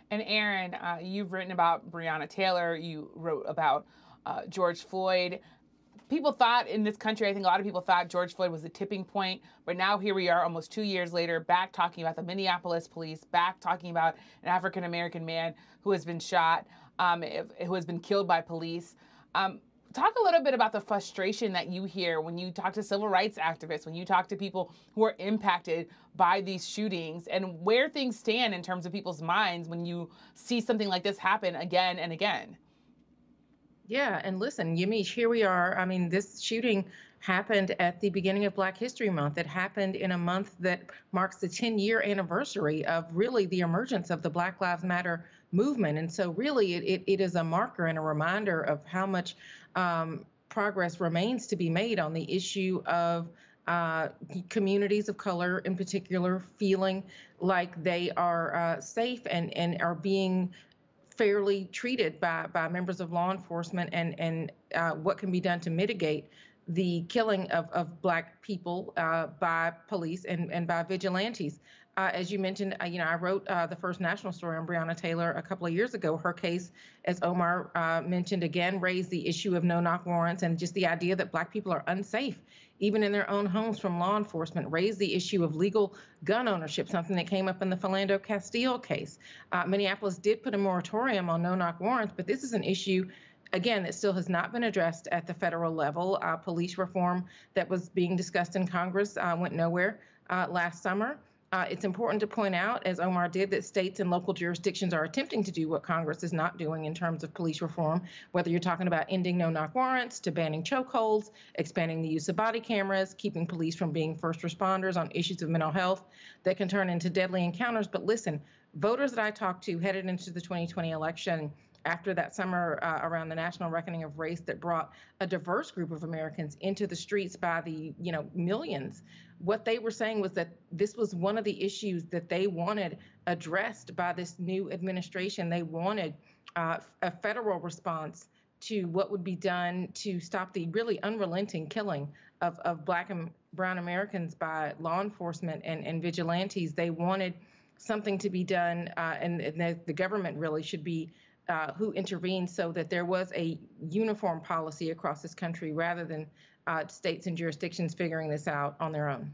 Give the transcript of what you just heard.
And Errin, you've written about Breonna Taylor. You wrote about George Floyd. People thought in this country, I think a lot of people thought George Floyd was the tipping point, but now here we are almost 2 years later, back talking about the Minneapolis police, back talking about an African American man who has been shot, who has been killed by police. Talk a little bit about the frustration that you hear when you talk to civil rights activists, when you talk to people who are impacted by these shootings, and where things stand in terms of people's minds when you see something like this happen again and again. Yeah, and listen, Yamiche, here we are. I mean, this shooting happened at the beginning of Black History Month. It happened in a month that marks the 10-year anniversary of really the emergence of the Black Lives Matter movement. And so, really, it is a marker and a reminder of how much progress remains to be made on the issue of uh, communities of color, in particular, feeling like they are safe and are being fairly treated by members of law enforcement, and what can be done to mitigate the killing of Black people by police and by vigilantes. As you mentioned, I wrote the first national story on Breonna Taylor a couple of years ago. Her case, as Omar mentioned again, raised the issue of no-knock warrants and just the idea that Black people are unsafe, even in their own homes from law enforcement, raised the issue of legal gun ownership, something that came up in the Philando Castile case. Minneapolis did put a moratorium on no-knock warrants, but this is an issue, again, that still has not been addressed at the federal level. Police reform that was being discussed in Congress went nowhere last summer. It's important to point out, as Omar did, that states and local jurisdictions are attempting to do what Congress is not doing in terms of police reform, whether you're talking about ending no-knock warrants, to banning chokeholds, expanding the use of body cameras, keeping police from being first responders on issues of mental health that can turn into deadly encounters. But listen, voters that I talked to headed into the 2020 election after that summer around the national reckoning of race that brought a diverse group of Americans into the streets by the millions, what they were saying was that this was one of the issues that they wanted addressed by this new administration. They wanted a federal response to what would be done to stop the really unrelenting killing of Black and Brown Americans by law enforcement and vigilantes. They wanted something to be done, and the government really should be who intervened so that there was a uniform policy across this country rather than states and jurisdictions figuring this out on their own.